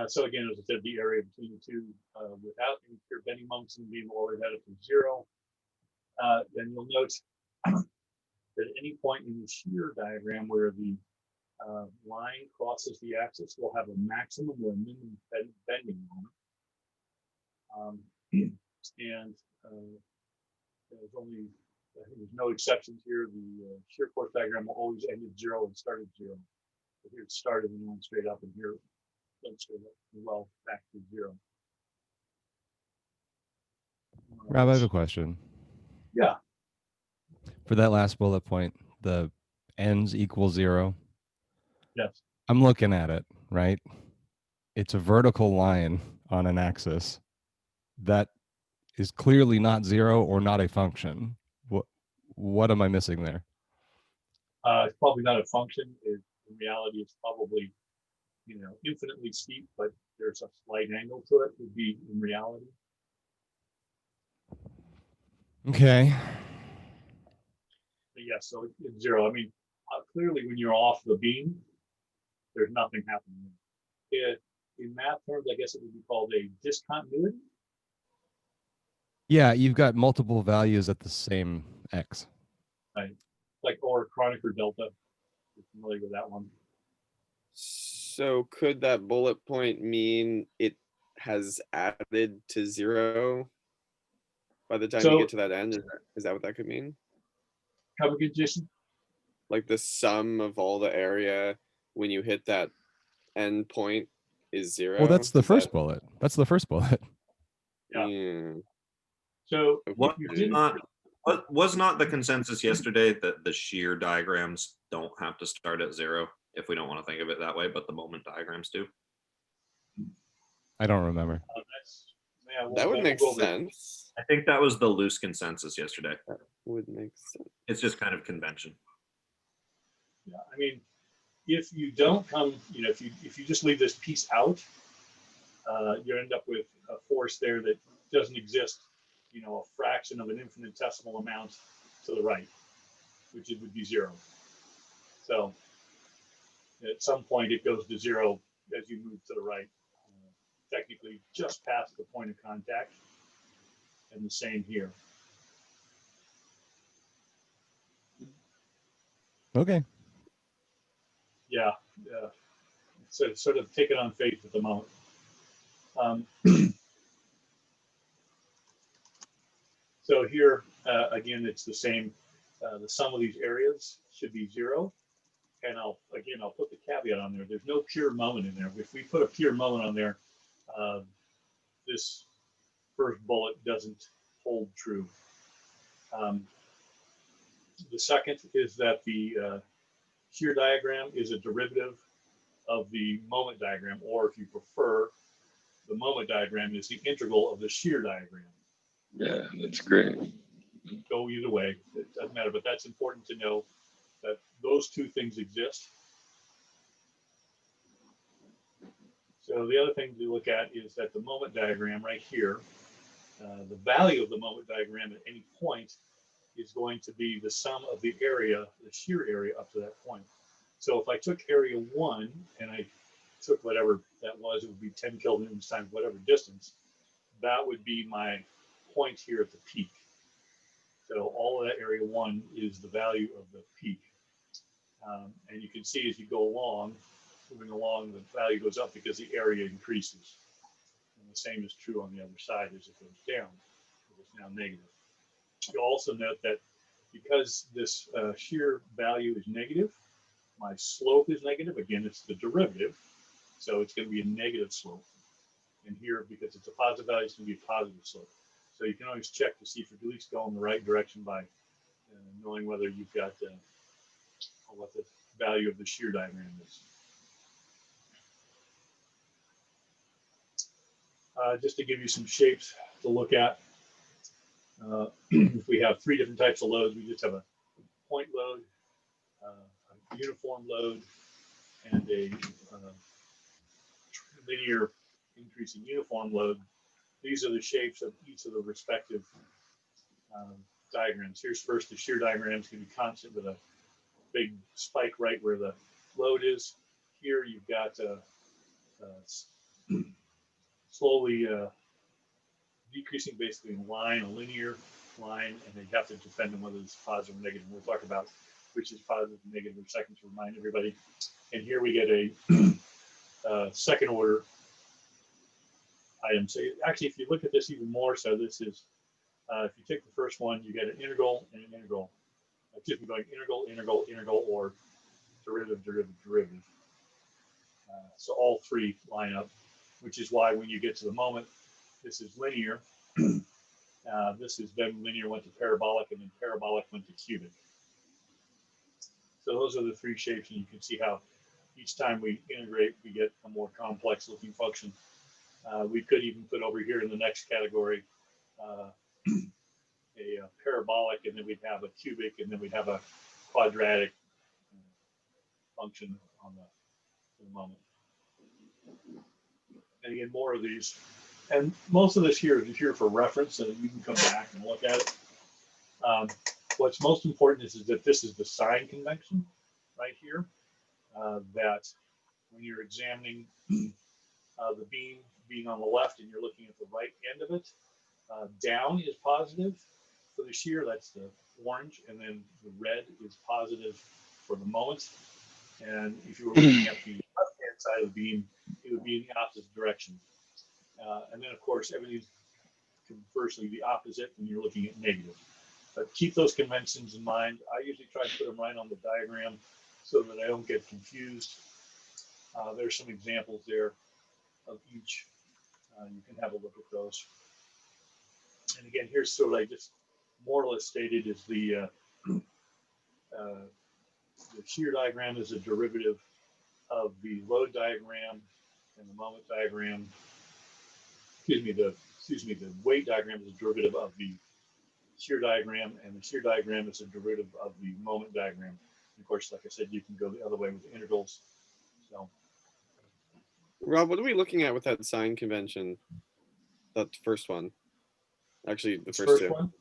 So again, as I said, the area between the two without any pure bending moments in the beam will always add up to zero. Then you'll note that at any point in the shear diagram where the line crosses the axis, we'll have a maximum or a minimum bending moment. And there's only, I think there's no exceptions here. The shear force diagram will always end at zero and start at zero. So here it started and went straight up, and here it went straight up, well, back to zero. Rob, I have a question. Yeah. For that last bullet point, the ends equal zero. Yes. I'm looking at it, right? It's a vertical line on an axis that is clearly not zero or not a function. What am I missing there? It's probably not a function. In reality, it's probably, infinitely steep, but there's a slight angle to it, would be in reality. Okay. But yeah, so it's zero. I mean, clearly when you're off the beam, there's nothing happening. In math terms, I guess it would be called a discontinuity. Yeah, you've got multiple values at the same x. Right. Like, or Kronecker delta. You're familiar with that one. So could that bullet point mean it has added to zero by the time you get to that end? Is that what that could mean? Come again, Jason? Like the sum of all the area when you hit that end point is zero? Well, that's the first bullet. That's the first bullet. Yeah. So what was not the consensus yesterday that the shear diagrams don't have to start at zero, if we don't want to think of it that way, but the moment diagrams do? I don't remember. That would make sense. I think that was the loose consensus yesterday. That would make sense. It's just kind of convention. Yeah, I mean, if you don't come, if you just leave this piece out, you end up with a force there that doesn't exist, a fraction of an infinitesimal amount to the right, which it would be zero. So at some point it goes to zero as you move to the right, technically just past the point of contact, and the same here. Okay. Yeah. So sort of take it on faith at the moment. So here, again, it's the same. The sum of these areas should be zero. And I'll put the caveat on there. There's no pure moment in there. If we put a pure moment on there, this first bullet doesn't hold true. The second is that the shear diagram is a derivative of the moment diagram, or if you prefer, the moment diagram is the integral of the shear diagram. Yeah, that's great. Go either way, it doesn't matter, but that's important to know that those two things exist. So the other thing to look at is that the moment diagram right here, the value of the moment diagram at any point is going to be the sum of the area, the shear area up to that point. So if I took area 1 and I took whatever that was, it would be 10 kilonewtons times whatever distance. That would be my point here at the peak. So all of that area 1 is the value of the peak. And you can see as you go along, moving along, the value goes up because the area increases. And the same is true on the other side as it goes down. It's now negative. You'll also note that because this shear value is negative, my slope is negative. Again, it's the derivative. So it's going to be a negative slope. And here, because it's a positive value, it's going to be a positive slope. So you can always check to see if you're at least going the right direction by knowing whether you've got what the value of the shear diagram is. Just to give you some shapes to look at, if we have 3 different types of loads, we just have a point load, a uniform load, and a linear increasing uniform load. These are the shapes of each of the respective diagrams. Here's first the shear diagram is going to be constant with a big spike right where the load is. Here you've got slowly decreasing, basically in line, a linear line, and they have to depend on whether it's positive or negative. We'll talk about which is positive and negative in a second to remind everybody. And here we get a second order item. So actually, if you look at this even more, so this is, if you take the first one, you get an integral and an integral. Excuse me, going integral, integral, integral, or derivative, derivative, derivative. So all three line up, which is why when you get to the moment, this is linear. This is then linear went to parabolic, and then parabolic went to cubic. So those are the three shapes, and you can see how each time we integrate, we get a more complex looking function. We could even put over here in the next category a parabolic, and then we'd have a cubic, and then we'd have a quadratic function on the moment. And again, more of these. And most of this here is here for reference, so you can come back and look at it. What's most important is that this is the sign convention right here, that when you're examining the beam being on the left and you're looking at the right end of it, down is positive for the shear, that's the orange, and then the red is positive for the moment. And if you were looking at the left-hand side of the beam, it would be in the opposite direction. And then, of course, everything's conversely the opposite when you're looking at negative. But keep those conventions in mind. I usually try to put them right on the diagram so that I don't get confused. There's some examples there of each. You can have a look at those. And again, here's sort of I just more or less stated is the shear diagram is a derivative of the load diagram, and the moment diagram. Excuse me, the weight diagram is a derivative of the shear diagram, and the shear diagram is a derivative of the moment diagram. And of course, like I said, you can go the other way with the integrals. So, Rob, what are we looking at with that sign convention? That first one. Actually, the first two. one.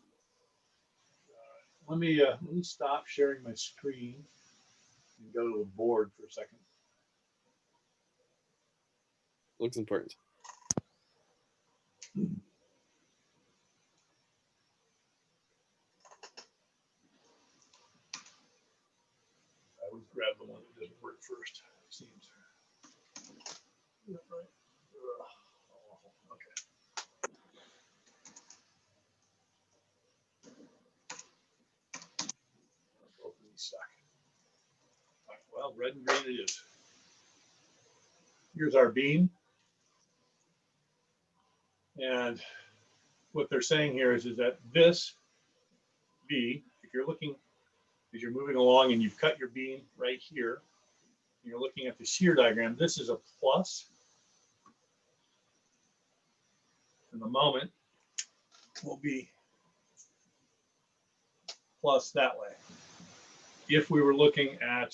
Let me stop sharing my screen and go to the board for a second. Looks important. I always grab the one that doesn't work first, it seems. Yeah, right. Okay. Both of these suck. All right, well, red and green it is. Here's our beam. And what they're saying here is that this B, if you're looking, as you're moving along and you've cut your beam right here, you're looking at the shear diagram, this is a plus. And the moment will be plus that way. If we were looking at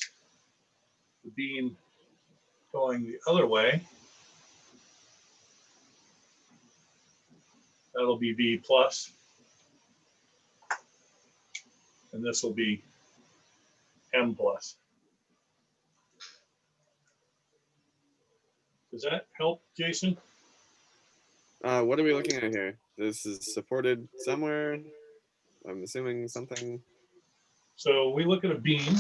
the beam going the other way, that'll be V plus, and this will be M plus. Does that help, Jason? What are we looking at here? This is supported somewhere. I'm assuming something. So we look at a beam.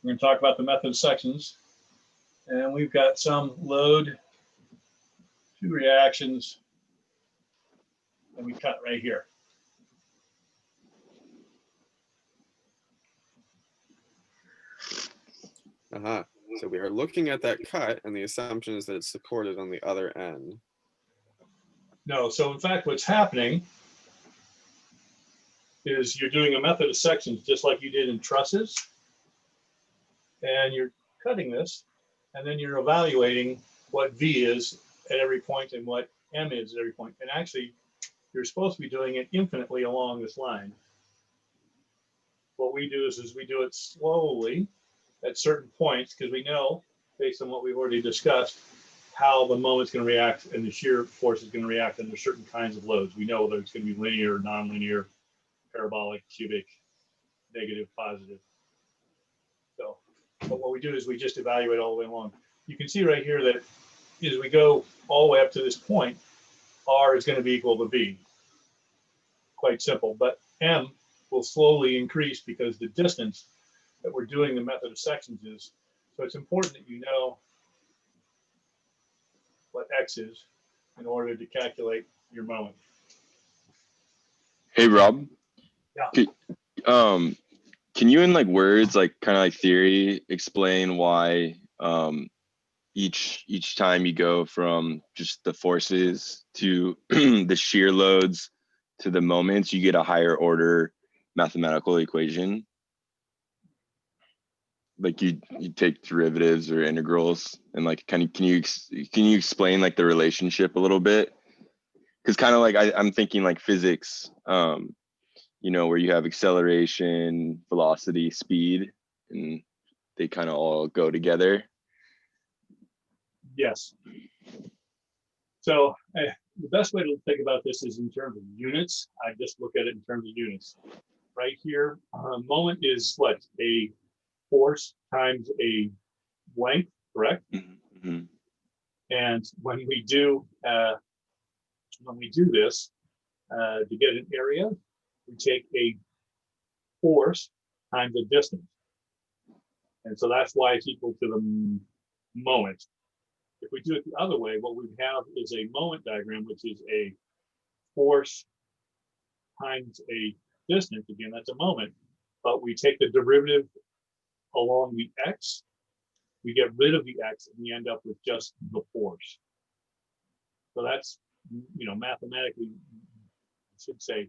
We're going to talk about the method of sections. And we've got some load, two reactions, and we cut right here. Uh-huh. So we are looking at that cut, and the assumption is that it's supported on the other end. No, so in fact, what's happening is you're doing a method of sections just like you did in trusses, and you're cutting this, and then you're evaluating what V is at every point and what M is at every point. And actually, you're supposed to be doing it infinitely along this line. What we do is we do it slowly at certain points, because we know, based on what we've already discussed, how the moment's going to react and the shear force is going to react under certain kinds of loads. We know whether it's going to be linear, nonlinear, parabolic, cubic, negative, positive. So But what we do is we just evaluate all the way along. You can see right here that as we go all the way up to this point, R is going to be equal to B. Quite simple, but M will slowly increase because the distance that we're doing the method of sections is. So it's important that you know what X is in order to calculate your moment. Hey, Rob. Yeah. Can you in like words, like kind of like theory, explain why each time you go from just the forces to the shear loads to the moments, you get a higher order mathematical equation? Like you take derivatives or integrals, and like can you explain like the relationship a little bit? Because kind of like I'm thinking like physics, you know, where you have acceleration, velocity, speed, and they kind of all go together. Yes. So the best way to think about this is in terms of units. I just look at it in terms of units. Right here, moment is what? A force times a length, correct? Mm-hmm. And when we do this to get an area, we take a force times a distance. And so that's why it's equal to the moment. If we do it the other way, what we have is a moment diagram, which is a force times a distance. Again, that's a moment, but we take the derivative along the x, we get rid of the x, and we end up with just the force. So that's, you know, mathematically, I should say,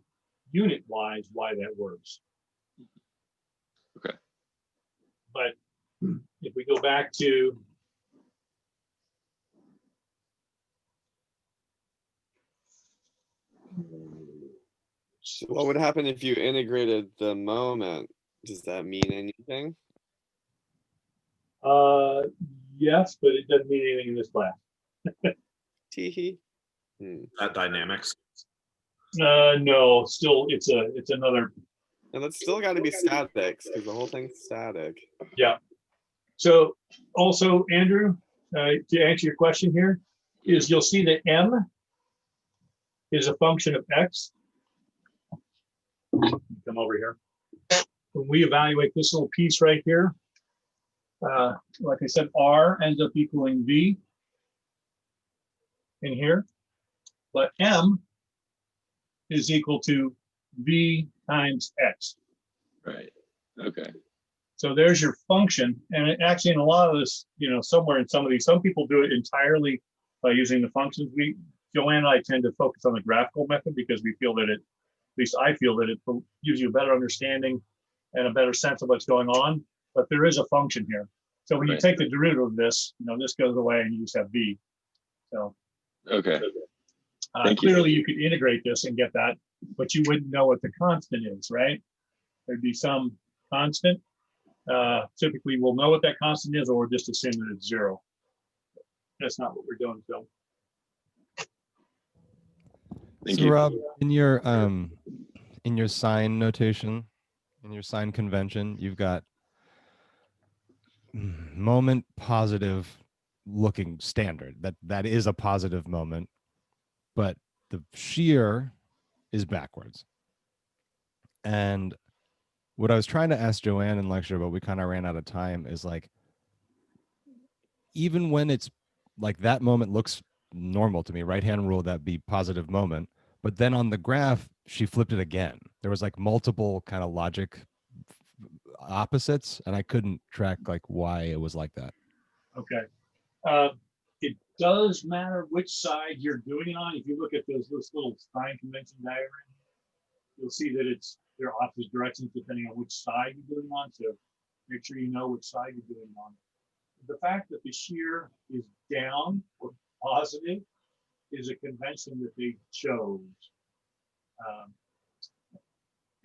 unit-wise, why that works. Okay. But if we go back to So what would happen if you integrated the moment? Does that mean anything? yes, but it doesn't mean anything in this class. Teehee. That dynamics. No, still it's another. And that's still got to be statics because the whole thing's static. Yeah. So also, Andrew, to answer your question here, is you'll see that M is a function of X. Come over here. When we evaluate this little piece right here, like I said, R ends up equaling V in here, but M is equal to V times X. Right. Okay. So there's your function. And it actually, in a lot of this, you know, somewhere in some of these, some people do it entirely by using the functions. Joanne and I tend to focus on the graphical method because we feel that it, at least I feel that it gives you a better understanding and a better sense of what's going on. But there is a function here. So when you take the derivative of this, you know, this goes away and you just have V. So okay. Thank clearly you could integrate this and get that, but you wouldn't know what the constant is, right? There'd be some constant. Typically we'll know what that constant is, or we'll just assume that it's zero. That's not what we're doing, Phil. Thank so you. Rob, in your sign notation, in your sign convention, you've got moment positive looking standard. That is a positive moment, but the shear is backwards. And what I was trying to ask Joanne in lecture, but we kind of ran out of time, is like, even when it's like that moment looks normal to me, right hand rule, that be positive moment, but then on the graph she flipped it again. There was like multiple kind of logic opposites, and I couldn't track like why it was like that. Okay. It does matter which side you're doing it on. If you look at this little sign convention diagram, you'll see that there are opposite directions depending on which side you're doing on. So make sure you know which side you're doing on. The fact that the shear is down or positive is a convention that they chose.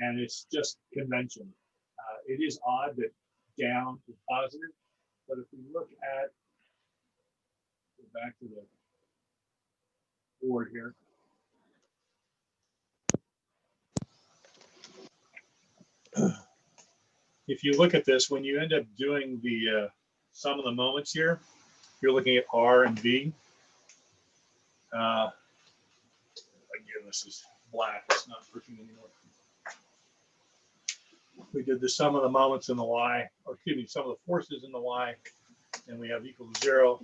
And it's just convention. It is odd that down is positive, but if we look at, go back to the board here. if you look at this, when you end up doing the sum of the moments here, you're looking at R and V. Again, this is black, it's not working anymore. We did the sum of the moments in the Y, or excuse me, sum of the forces in the Y, and we have equal to 0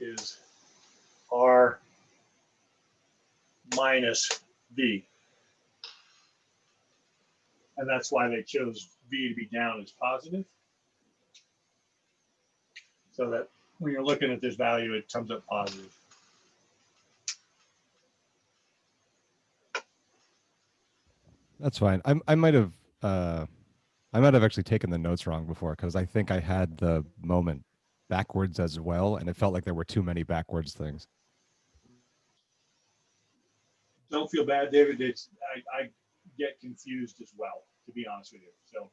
is R minus V. And that's why they chose V to be down as positive. So that when you're looking at this value, it comes up positive. That's fine. I might have actually taken the notes wrong before, because I think I had the moment backwards as well, and it felt like there were too many backwards things. Don't feel bad, David. I get confused as well, to be honest with you. So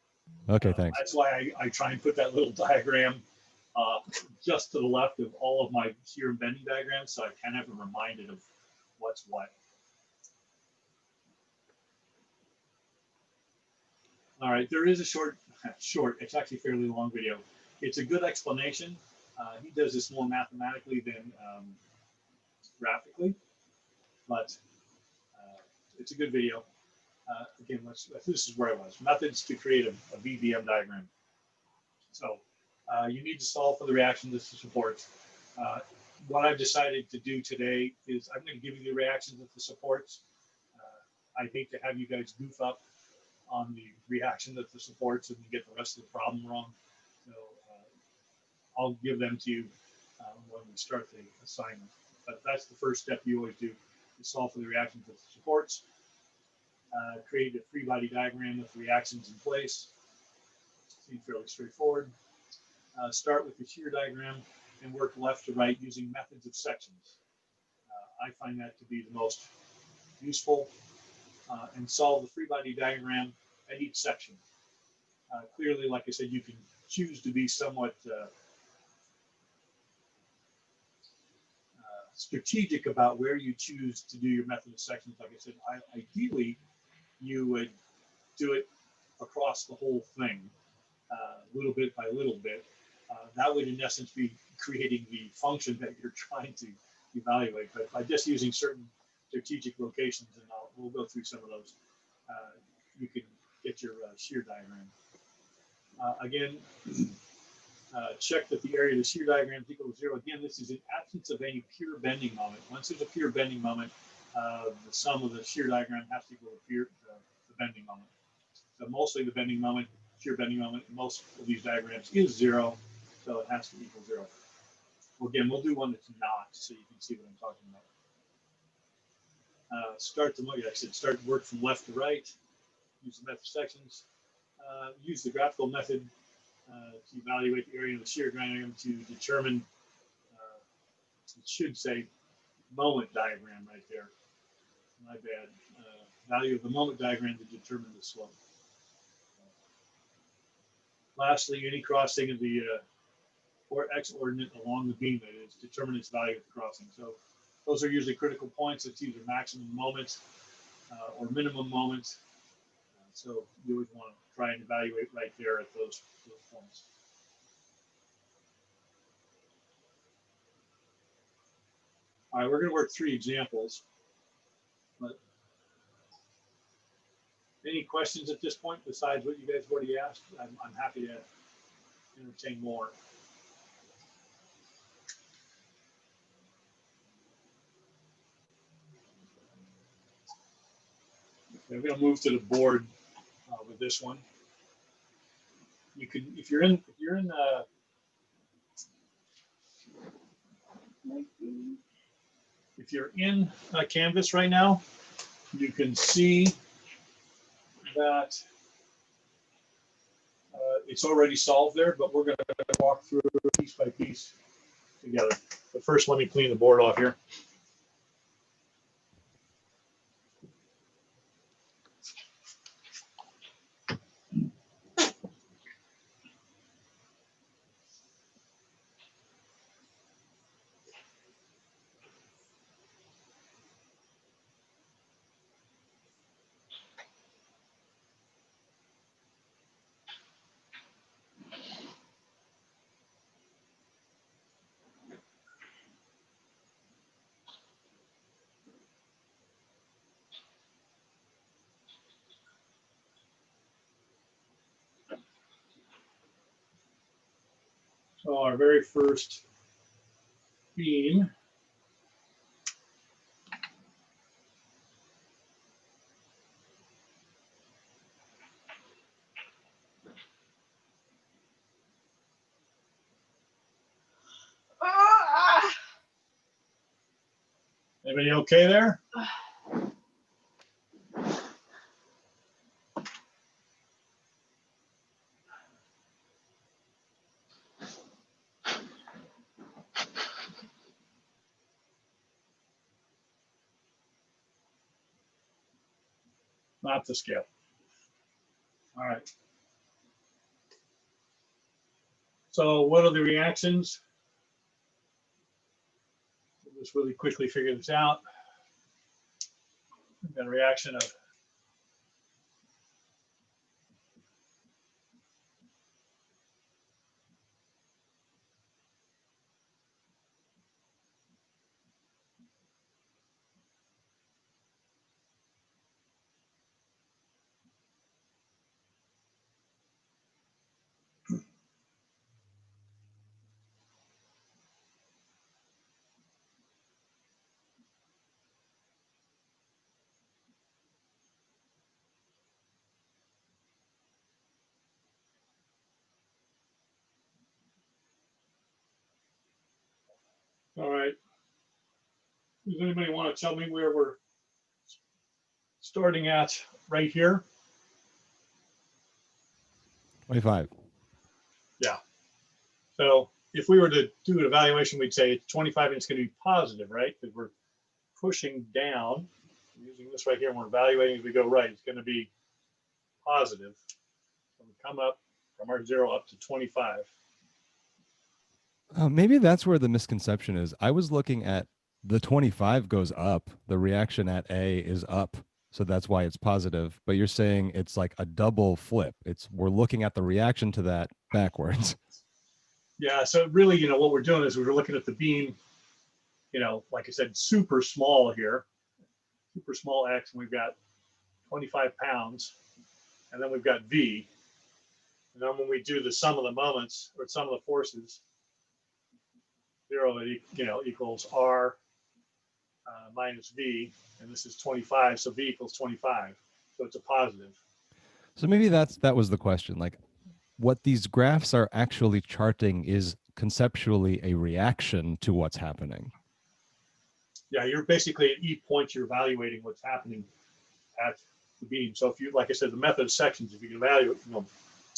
Okay, thanks. that's why I try and put that little diagram just to the left of all of my shear and bending diagrams, so I kind of am reminded of what's what. All right, there is a short, it's actually a fairly long video. It's a good explanation. He does this more mathematically than graphically, but it's a good video. Again, this is where I was. Methods to create a VBM diagram. So you need to solve for the reaction to supports. What I've decided to do today is I'm going to give you the reactions of the supports. I hate to have you guys goof up on the reaction of the supports and you get the rest of the problem wrong. So I'll give them to you when we start the assignment. But that's the first step you always do, is solve for the reactions of the supports. Create a free body diagram with reactions in place. Seems fairly straightforward. Start with the shear diagram and work left to right using methods of sections. I find that to be the most useful, and solve the free body diagram at each section. Clearly, like I said, you can choose to be somewhat strategic about where you choose to do your method of sections. Like I said, ideally, you would do it across the whole thing, little bit by little bit. That would, in essence, be creating the function that you're trying to evaluate. But by just using certain strategic locations, and we'll go through some of those, you can get your shear diagram. Again, check that the area of the shear diagram is equal to 0. Again, this is in absence of any pure bending moment. Once there's a pure bending moment, the sum of the shear diagram has to equal the bending moment. So mostly the bending moment, shear bending moment, in most of these diagrams is 0, so it has to equal 0. Well, again, we'll do one that's not, so you can see what I'm talking about. Start work from left to right. Use the method sections. Use the graphical method to evaluate the area of the shear diagram to determine, it should say moment diagram right there. My bad. Value of the moment diagram to determine the slope. Lastly, any crossing of the or x ordinate along the beam, that is, determine its value at the crossing. So those are usually critical points. It's either maximum moment or minimum moment. So you always want to try and evaluate right there at those points. All right, we're going to work 3 examples. But any questions at this point besides what you guys already asked? I'm happy to entertain more. Okay, I'm going to move to the board with this one. You can, if you're in Canvas right now, you can see that it's already solved there, but we're going to walk through piece by piece together. But first, let me clean the board off here. So our very first beam. Anybody okay there? Not the scale. All right. So what are the reactions? We'll just really quickly figure this out. We've got a reaction of all right. Does anybody want to tell me where we're starting at right here? 25. Yeah. So if we were to do an evaluation, we'd say it's 25 and it's going to be positive, right? Because we're pushing down, using this right here, and we're evaluating as we go right. It's going to be positive. So we come up from our 0 up to 25. Maybe that's where the misconception is. I was looking at the 25 goes up. The reaction at A is up. So that's why it's positive. But you're saying it's like a double flip. We're looking at the reaction to that backwards. Yeah. So really, what we're doing is we're looking at the beam, like I said, super small here, super small X, and we've got 25 pounds. And then we've got V. And then when we do the sum of the moments or sum of the forces, 0 equals R minus V, and this is 25, so V equals 25. So it's a positive. So maybe that was the question. Like what these graphs are actually charting is conceptually a reaction to what's happening. Yeah, you're basically at each point you're evaluating what's happening at the beam. So if you, like I said, the method of sections, if you can evaluate,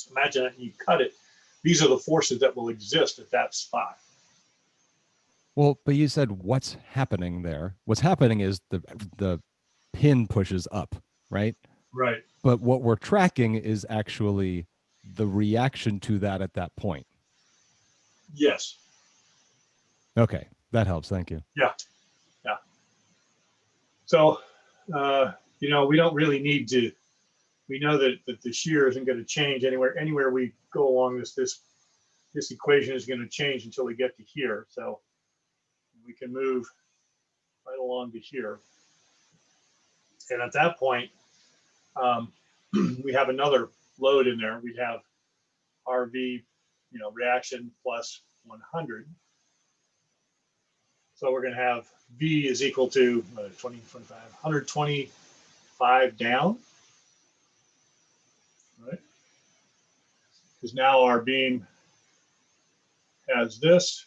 imagine that and you cut it, these are the forces that will exist at that spot. Well, but you said what's happening there. What's happening is the pin pushes up, right? Right. But what we're tracking is actually the reaction to that at that point. Yes. Okay, that helps. Thank you. Yeah. Yeah. So, we don't really need to. We know that the shear isn't going to change anywhere we go along this equation is going to change until we get to here. So we can move right along to here. And at that point, we have another load in there. We'd have RV, reaction plus 100. So we're going to have V is equal to 125 down, right? Because now our beam has this,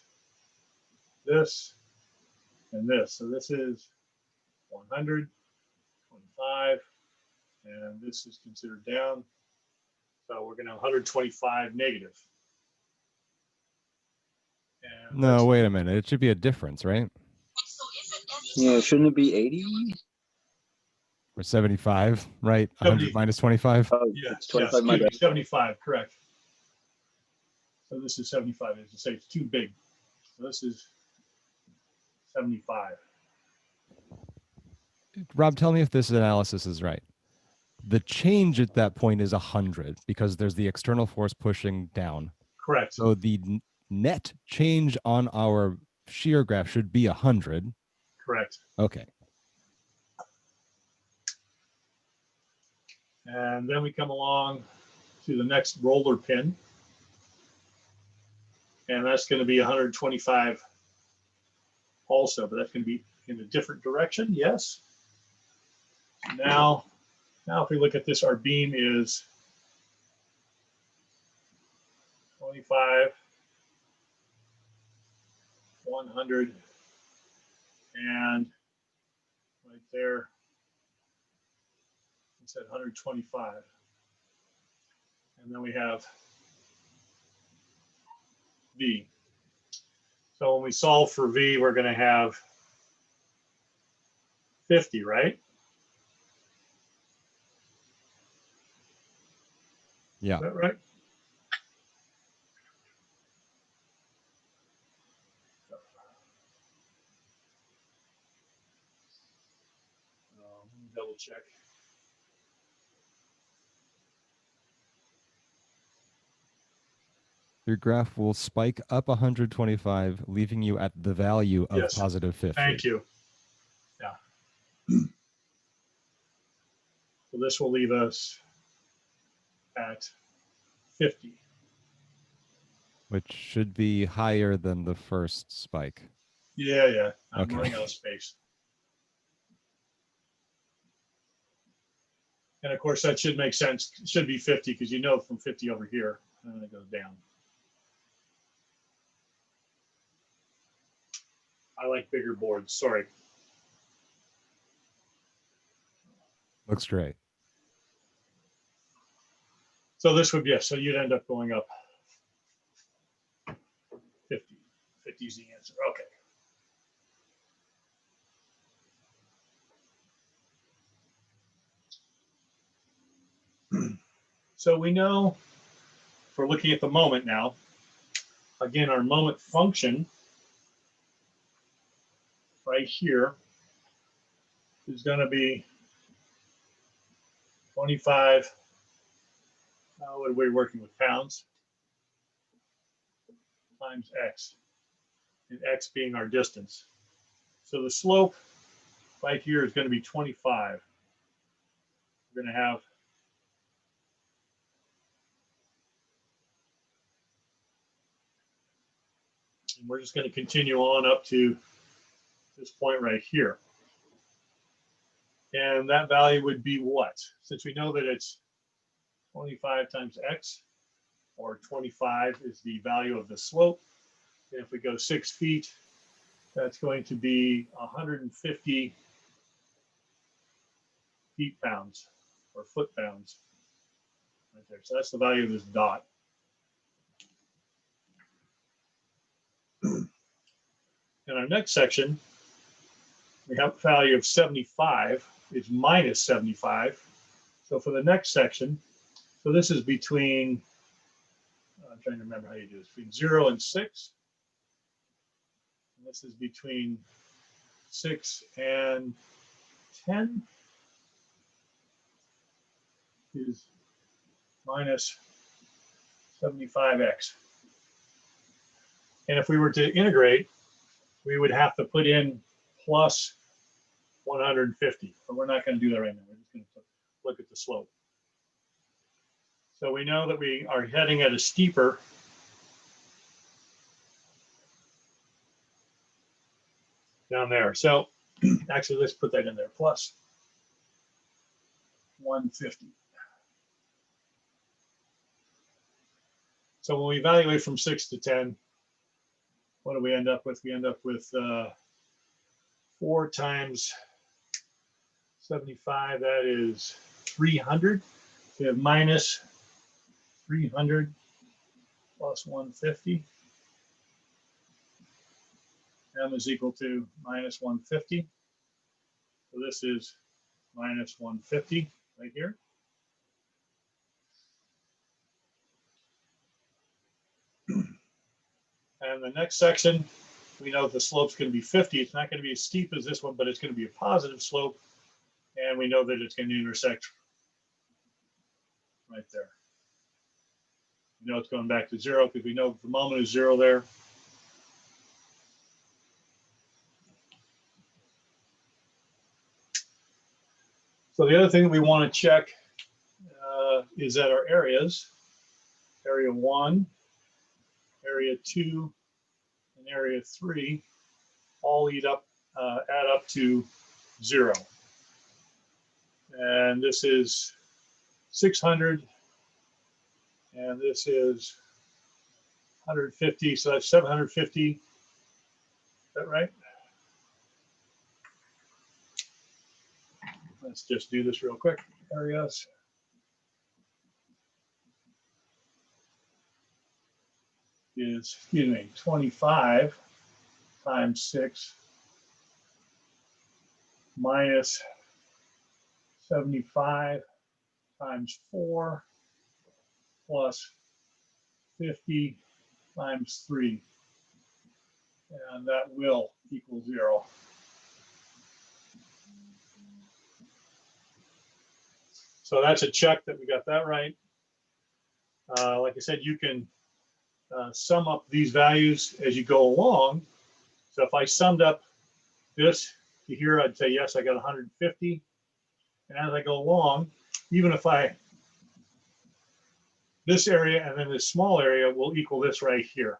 and this. So this is 125, and this is considered down. So we're going to have 125 negative. And No, wait a minute. It should be a difference, right? Yeah, shouldn't it be 80? Or 75, right? 100 minus 25. Oh, yeah, it's 25 minus. 75, correct. So this is 75. As you say, it's too big. So this is 75. Rob, tell me if this analysis is right. The change at that point is 100 because there's the external force pushing down. Correct. So the net change on our shear graph should be 100. Correct. Okay. And then we come along to the next roller pin. And that's going to be 125 also, but that's going to be in a different direction. Yes. Now if we look at this, our beam is 25, 100, and right there, it said 125. And then we have V. So when we solve for V, we're going to have 50, right? Yeah. Is that right? Double check. Your graph will spike up 125, leaving you at the value of Yes. positive 50. Thank you. Yeah. So this will leave us at 50. Which should be higher than the first spike. Yeah. I'm Okay. running out of space. And of course, that should make sense. It should be 50 because you know from 50 over here, and then it goes down. I like bigger boards. Sorry. Looks great. So this would be, so you'd end up going up 50. 50 is the answer. Okay. So we know, if we're looking at the moment now, again, our moment function right here is going to be 25. What are we working with? Pounds times x, and x being our distance. So the slope right here is going to be 25. We're going to have and we're just going to continue on up to this point right here. And that value would be what? Since we know that it's 25 times x, or 25 is the value of the slope. And if we go 6 feet, that's going to be 150 feet-pounds or foot-pounds right there. So that's the value of this dot. In our next section, we have a value of 75. It's minus 75. So for the next section, so this is between, I'm trying to remember how you do this, between 0 and 6. And this is between 6 and 10 is minus 75x. And if we were to integrate, we would have to put in plus 150, but we're not going to do that right now. We're just going to look at the slope. So we know that we are heading at a steeper down there. So actually, let's put that in there, plus 150. So when we evaluate from 6 to 10, what do we end up with? We end up with 4 times 75, that is 300. We have minus 300 plus 150. M is equal to minus 150. So this is minus 150 right here. And the next section, we know the slope's going to be 50. It's not going to be as steep as this one, but it's going to be a positive slope. And we know that it's going to intersect right there. We know it's going back to 0 because we know the moment is 0 there. So the other thing that we want to check is that our areas, area 1 area 2, and area 3 all add up to 0. And this is 600, and this is 150, so that's 750. Is that right? Let's just do this real quick. Areas. Is, 25 times 6 minus 75 times 4 plus 50 times 3. And that will equal 0. So that's a check that we got that right. Like I said, you can sum up these values as you go along. So if I summed up this to here, I'd say, yes, I got 150. And as I go along, even if this area and then this small area will equal this right here.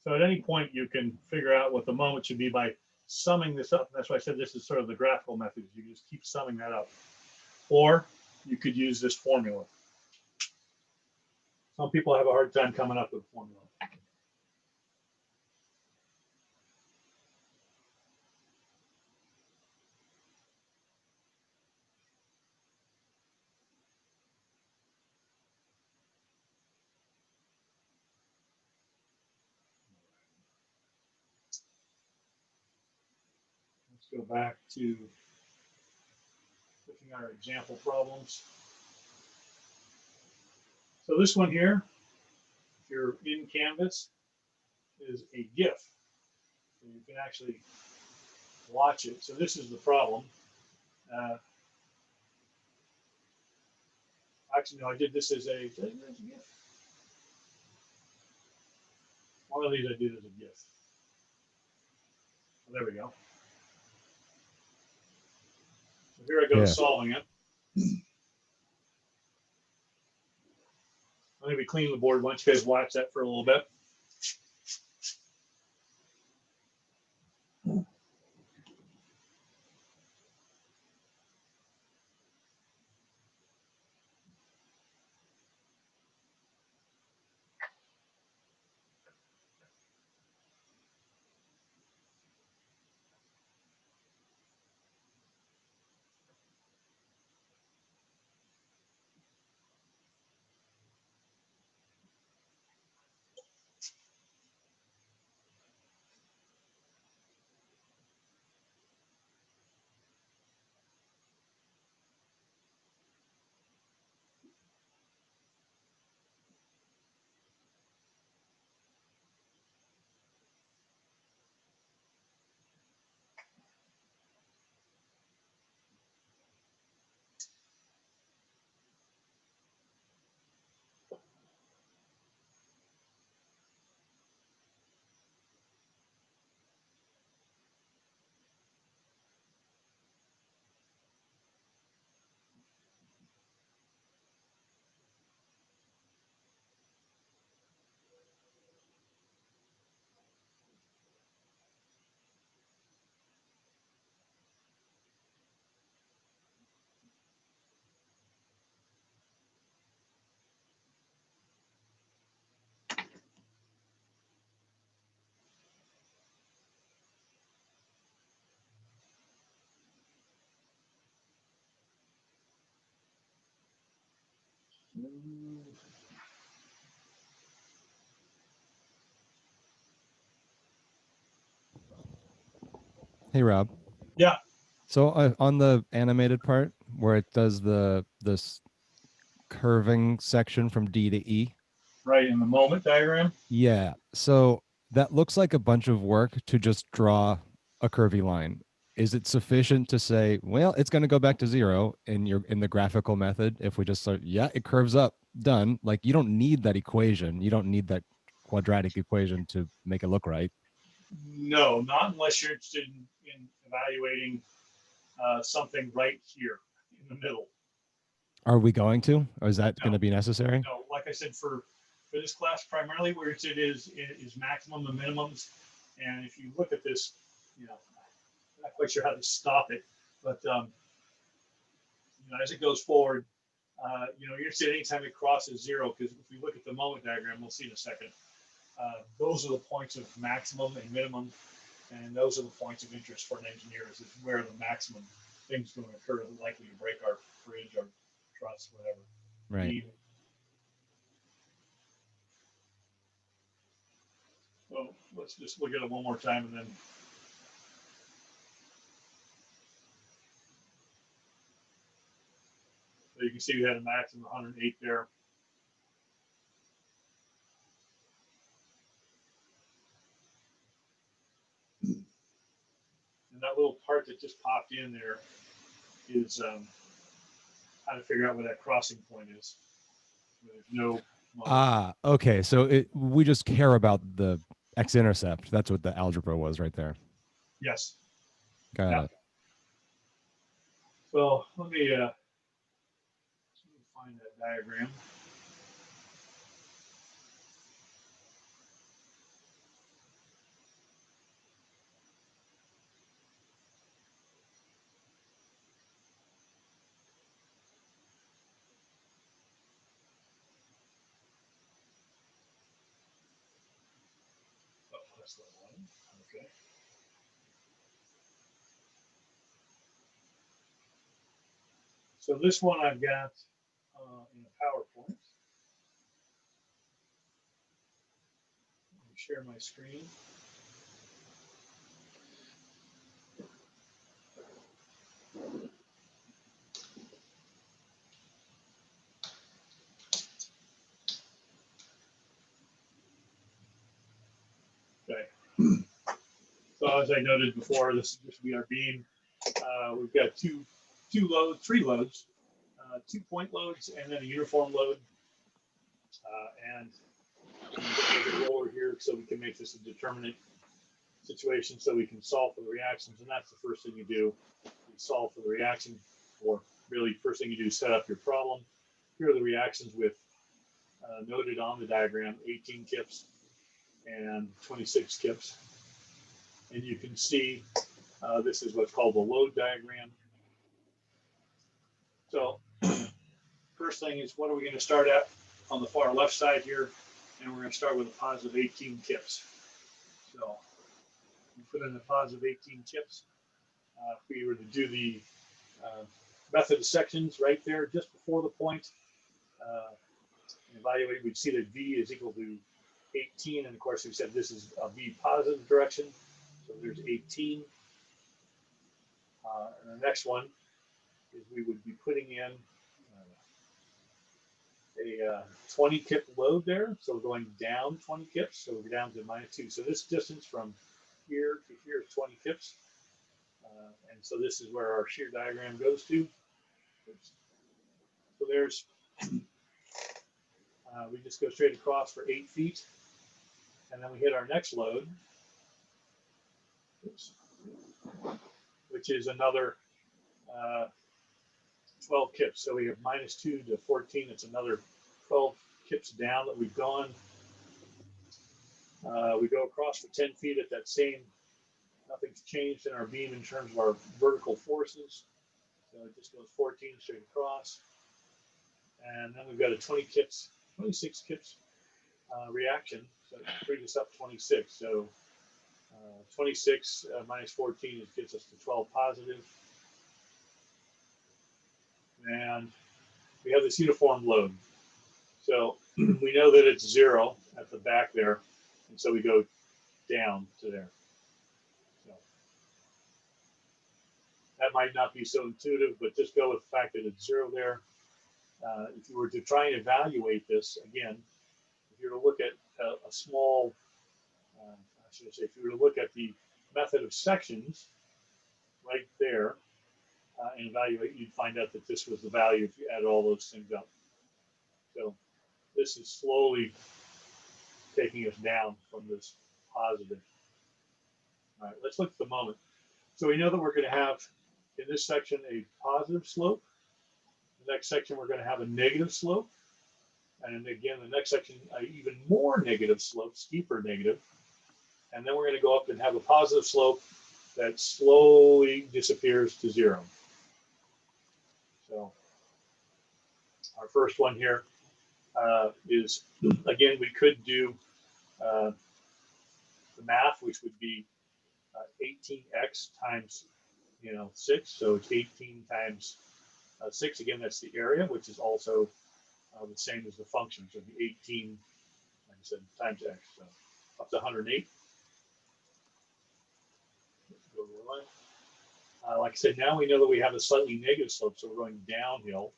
So at any point, you can figure out what the moment should be by summing this up. That's why I said this is sort of the graphical method. You just keep summing that up. Or you could use this formula. Some people have a hard time coming up with a formula. Let's go back to looking at our example problems. So this one here, if you're in Canvas, is a GIF. So you can actually watch it. So this is the problem. Actually, no, I did this as a GIF. One of these I did as a GIF. There we go. So here I go solving it. Let me clean the board. Why don't you guys watch that for a little bit? Hey, Rob. Yeah. So on the animated part where it does this curving section from D to E. Right, in the moment diagram. Yeah. So that looks like a bunch of work to just draw a curvy line. Is it sufficient to say, well, it's going to go back to 0 in the graphical method if we just start, yeah, it curves up, done. Like you don't need that equation. You don't need that quadratic equation to make it look right. No, not unless you're interested in evaluating something right here in the middle. Are we going to, or is that going to be necessary? No, like I said, for this class, primarily where it is maximum and minimums. And if you look at this, I'm not quite sure how to stop it, but as it goes forward, you're seeing anytime it crosses zero, because if we look at the moment diagram, we'll see in a second, those are the points of maximum and minimum, and those are the points of interest for an engineer, is where the maximum things going to occur that likely to break our fridge, our truss, whatever. Right. So let's just look at it one more time, and then so you can see we had a maximum of 108 there. And that little part that just popped in there is how to figure out where that crossing point is. There's no moment. Okay. So we just care about the x-intercept. That's what the algebra was right there. Yes. Got it. So let me find that diagram. Oh, that's the one. Okay. So this one I've got in a PowerPoint. Let me share my screen. Okay. So as I noted before, this will be our beam. We've got three loads, 2-point loads, and then a uniform load. And we roller here so we can make this a determinate situation so we can solve for the reactions. And that's the first thing you do. You solve for the reaction, or really first thing you do is set up your problem. Here are the reactions with noted on the diagram, 18 kips and 26 kips. And you can see this is what's called the load diagram. So first thing is, what are we going to start at on the far left side here? And we're going to start with a positive 18 kips. So we put in a positive 18 kips. If we were to do the method of sections right there just before the point, and evaluate, we'd see that V is equal to 18. And of course, we said this is a V positive direction. So there's 18. And the next one is we would be putting in a 20 kip load there. So we're going down 20 kips. So we're down to -2. So this distance from here to here is 20 kips. And so this is where our shear diagram goes to. So there's, we just go straight across for 8 feet. And then we hit our next load, which is another 12 kips. So we have -2 to 14. It's another 12 kips down that we've gone. We go across for 10 feet at that same, nothing's changed in our beam in terms of our vertical forces. So it just goes 14 straight across. And then we've got a 26 kips reaction. So it brings us up 26. So 26 minus 14 gets us to 12 positive. And we have this uniform load. So we know that it's 0 at the back there. And so we go down to there. So that might not be so intuitive, but just go with the fact that it's 0 there. If you were to try and evaluate this, again, if you were to look at a small, I should say, if you were to look at the method of sections right there and evaluate, you'd find out that this was the value if you add all those things up. So this is slowly taking us down from this positive. All right, let's look at the moment. So we know that we're going to have in this section a positive slope. The next section we're going to have a negative slope. And again, the next section, even more negative slope, steeper negative. And then we're going to go up and have a positive slope that slowly disappears to 0. So our first one here is, again, we could do the math, which would be 18x times 6. So it's 18 times 6. Again, that's the area, which is also the same as the function. So it'd be 18, like I said, times x. So up to 108. Go to the line. Like I said, now we know that we have a slightly negative slope, so we're going downhill.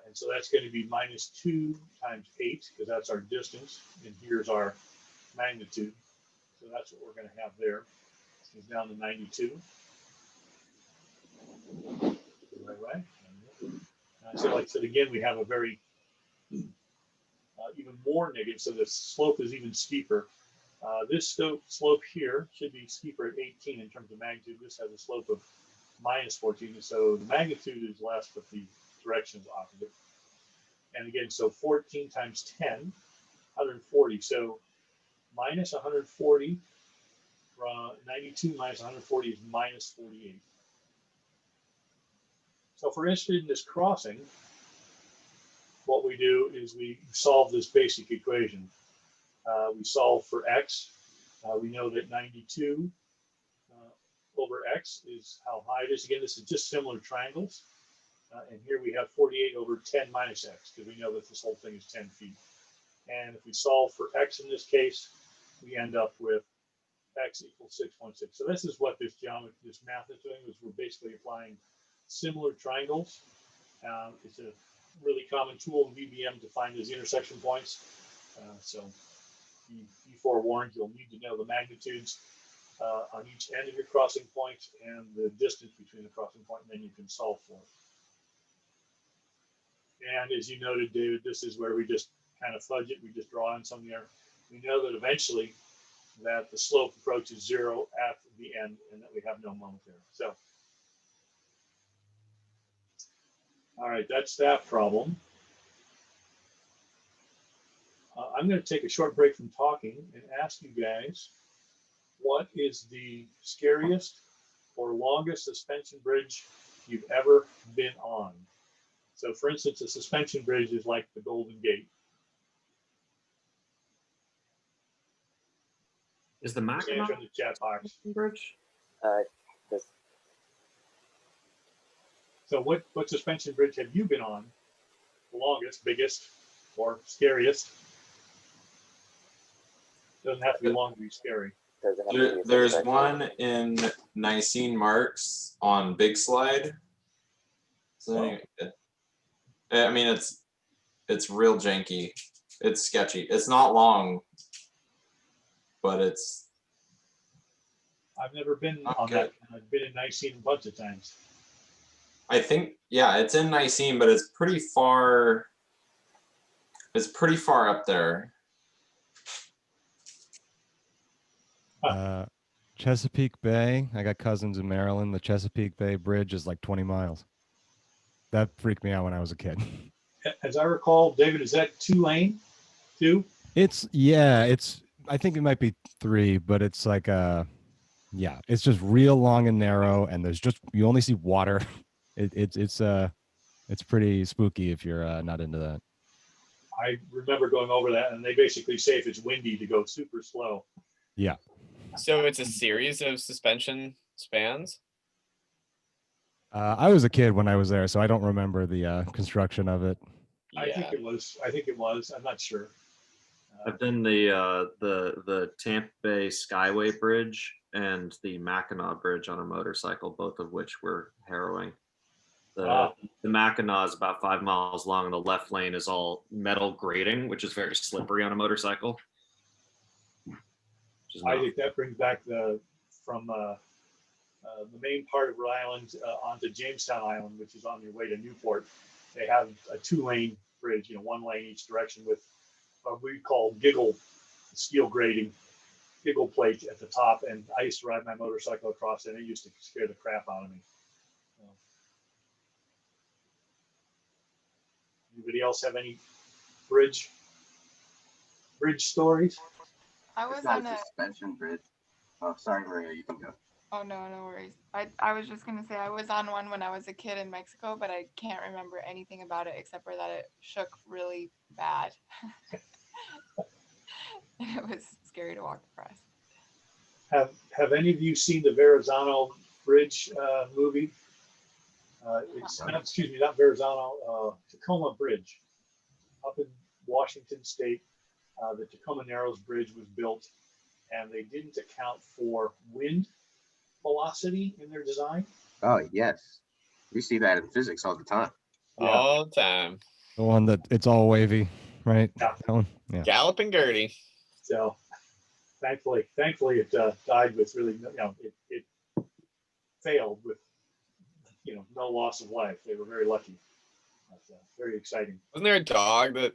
And so that's going to be minus 2 times 8, because that's our distance, and here's our magnitude. So that's what we're going to have there. It's down to 92. Right. So like I said, again, we have a very even more negative, so the slope is even steeper. This slope here should be steeper at 18 in terms of magnitude. This has a slope of minus 14, so the magnitude is less, but the direction is opposite. And again, so 14 times 10, 140. So minus 140 from 92 minus 140 is minus 48. So if we're interested in this crossing, what we do is we solve this basic equation. We solve for x. We know that 92 over x is how high it is. Again, this is just similar triangles. And here we have 48 over 10 minus x, because we know that this whole thing is 10 feet. And if we solve for x in this case, we end up with x equals 6.6. So this is what this math is doing, is we're basically applying similar triangles. It's a really common tool in VBM to find those intersection points. So be forewarned, you'll need to know the magnitudes on each end of your crossing point and the distance between the crossing point, and then you can solve for it. And as you noted, David, this is where we just kind of fudge it. We just draw in some there. We know that eventually that the slope approaches 0 at the end, and that we have no moment there. So, all right, that's that problem. I'm going to take a short break from talking and ask you guys, what is the scariest or longest suspension bridge you've ever been on? So for instance, a suspension bridge is like the Golden Gate. Is the Answer in the chat box. bridge? This So what suspension bridge have you been on? The longest, biggest, or scariest? Doesn't have to be long to be scary. doesn't have to be a There's suspension. one in Nicene Marks on Big Slide. So I mean, it's real janky. It's sketchy. It's not long, but it's. I've never been on that. I've been in Nicene a bunch of times. I think, yeah, it's in Nicene, but it's pretty far. It's pretty far up there. Chesapeake Bay. I got cousins in Maryland. The Chesapeake Bay Bridge is like 20 miles. That freaked me out when I was a kid. As I recall, David, is that 2-lane? 2? I think it might be 3, but it's like it's just real long and narrow, and you only see water. It's pretty spooky if you're not into that. I remember going over that, and they basically say if it's windy to go super slow. Yeah. So it's a series of suspension spans? I was a kid when I was there, so I don't remember the construction of it. I think it was. I'm not sure. I've done the Tampa Bay Skyway Bridge and the Mackinac Bridge on a motorcycle, both of which were harrowing. The Mackinac is about 5 miles long, and the left lane is all metal grating, which is very slippery on a motorcycle. I think that brings back from the main part of Rhode Island onto Jamestown Island, which is on your way to Newport. They have a 2-lane bridge, 1 lane each direction with what we call steel grating, giggle plate at the top. And I used to ride my motorcycle across it, and it used to scare the crap out of me. Anybody else have any bridge stories? I was Not on a a. suspension bridge. Oh, sorry, Maria, you can go. Oh no, no worries. I was just gonna say I was on one when I was a kid in Mexico, but I can't remember anything about it except for that it shook really bad. And it was scary to walk across. Have any of you seen the Verrazano Bridge movie? It's not, excuse me, not Verrazano, Tacoma Bridge up in Washington State. The Tacoma Narrows Bridge was built, and they didn't account for wind velocity in their design. Oh, yes. We see that in physics all the time. Yeah. All the time. The one that it's all wavy, right? Yeah. That one? Yeah. Galloping Gertie. So thankfully it died with really, it failed with, no loss of life. They were very lucky. That's very exciting. Wasn't there a dog that?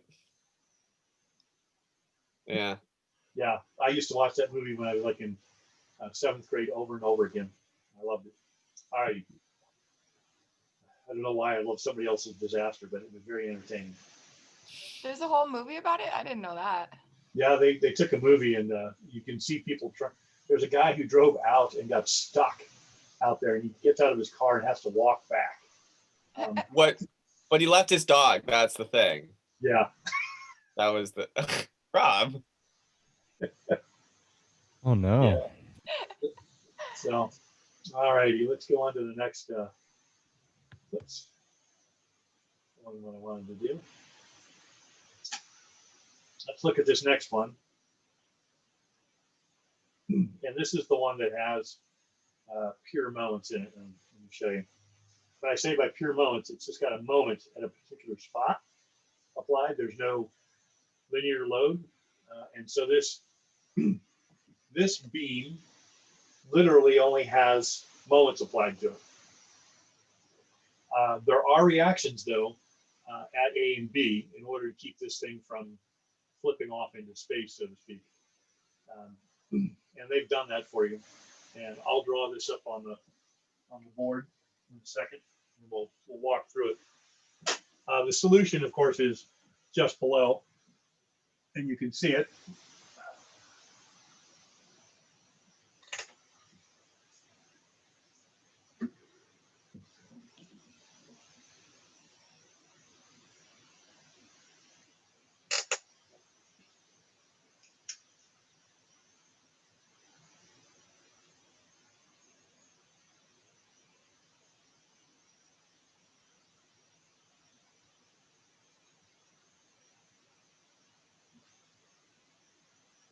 Yeah. Yeah, I used to watch that movie when I was like in 7th grade over and over again. I loved it. I don't know why I love somebody else's disaster, but it was very entertaining. There's a whole movie about it? I didn't know that. Yeah, they took a movie and you can see people try. There's a guy who drove out and got stuck out there, and he gets out of his car and has to walk back. What? But he left his dog. That's the thing. Yeah. That was the Rob. Oh no. Yeah. So, all righty, let's go on to the next. Let's. What I wanted to do. Let's look at this next one. And this is the one that has pure moments in it. And let me show you. When I say by pure moments, it's just got a moment at a particular spot applied. There's no linear load. And so this beam literally only has moments applied to it. There are reactions, though, at A and B in order to keep this thing from flipping off into space, so to speak. And they've done that for you. And I'll draw this up on the board in a second, and we'll walk through it. The solution, of course, is just below, and you can see it.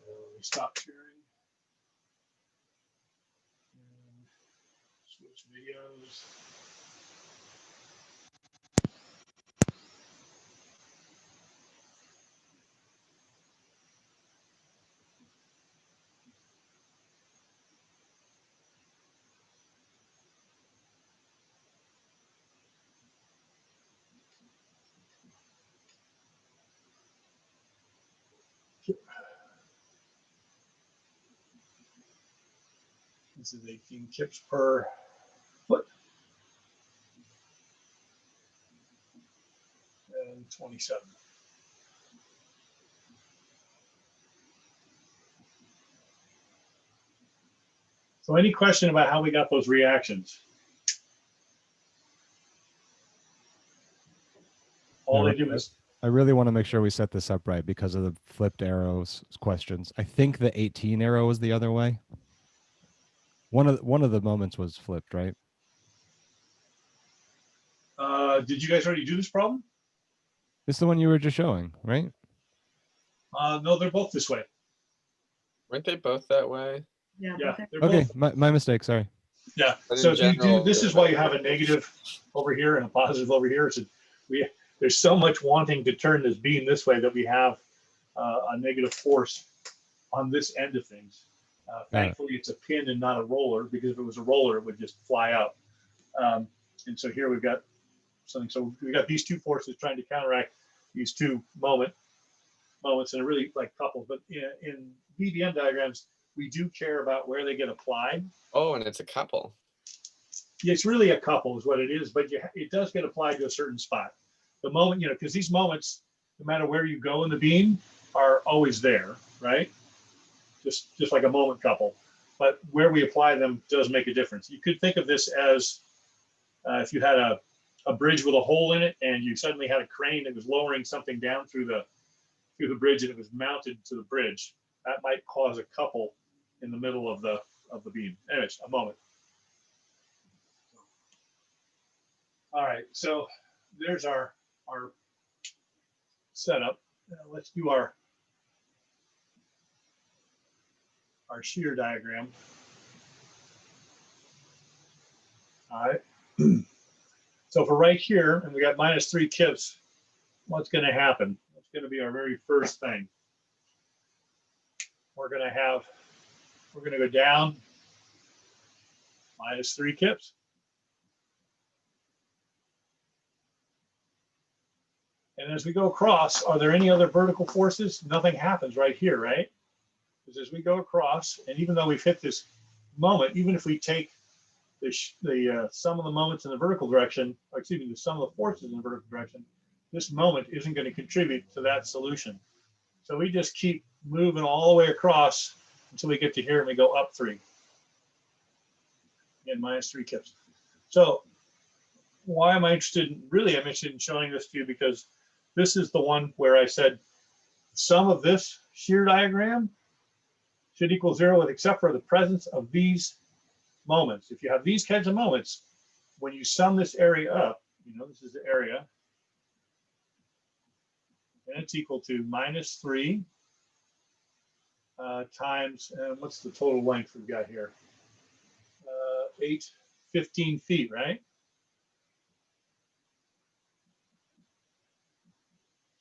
Let me stop sharing and switch videos. This is 18 kips per foot and 27. So any question about how we got those reactions? All they do is, I really want to make sure we set this up right because of the flipped arrows questions. I think the 18 arrow was the other way. One of the moments was flipped, right? did you guys already do this problem? It's the one you were just showing, right? No, they're both this way. Weren't they both that way? Yeah, they're Okay, both. my mistake. Sorry. Yeah. But So in if you do, general, this is why you have a negative over here and a positive over here. So there's so much wanting to turn this beam this way that we have a negative force on this end of things. Thankfully, it's a pin and not a roller, because if it was a roller, it would just fly out. And so here we've got something. So we got these two forces trying to counteract these two moments, and really like couples. But in VBM diagrams, we do care about where they get applied. Oh, and it's a couple. It's really a couple is what it is, but it does get applied to a certain spot. the moment, because these moments, no matter where you go in the beam, are always there, right? Just like a moment couple. But where we apply them does make a difference. You could think of this as if you had a bridge with a hole in it, and you suddenly had a crane that was lowering something down through the bridge, and it was mounted to the bridge. That might cause a couple in the middle of the beam. Anyways, a moment. All right, so there's our setup. Now let's do our shear diagram. All right. So for right here, and we got -3 kips, what's going to happen? What's going to be our very first thing? We're going to go down -3 kips. And as we go across, are there any other vertical forces? Nothing happens right here, right? Because as we go across, and even though we've hit this moment, even if we take the sum of the moments in the vertical direction, or excuse me, the sum of the forces in the vertical direction, this moment isn't going to contribute to that solution. So we just keep moving all the way across until we get to here and we go up 3. Again, -3 kips. So why am I interested in, really I'm interested in showing this to you, because this is the one where I said sum of this shear diagram should equal 0 except for the presence of these moments. If you have these kinds of moments, when you sum this area up, this is the area, and it's equal to -3 times, what's the total length we've got here? 15 feet, right?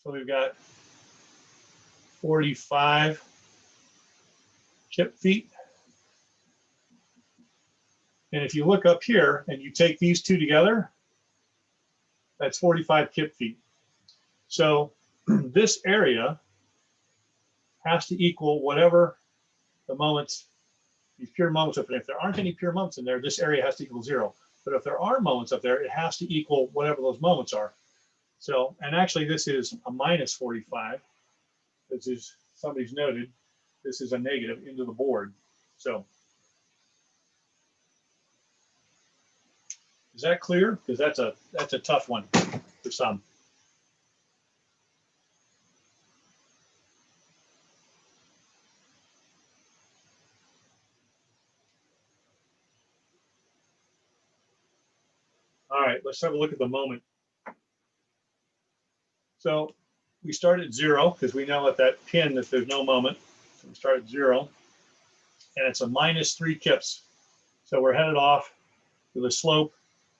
So we've got 45 kip feet. And if you look up here and you take these two together, that's 45 kip feet. So this area has to equal whatever the moments, these pure moments up there. If there aren't any pure moments in there, this area has to equal 0. But if there are moments up there, it has to equal whatever those moments are. So, and actually this is a -45. This is, somebody's noted, this is a negative into the board. So is that clear? Because that's a tough one for some. All right, let's have a look at the moment. So we start at 0 because we know at that pin that there's no moment. So we start at 0, and it's a -3 kips. So we're headed off with a slope,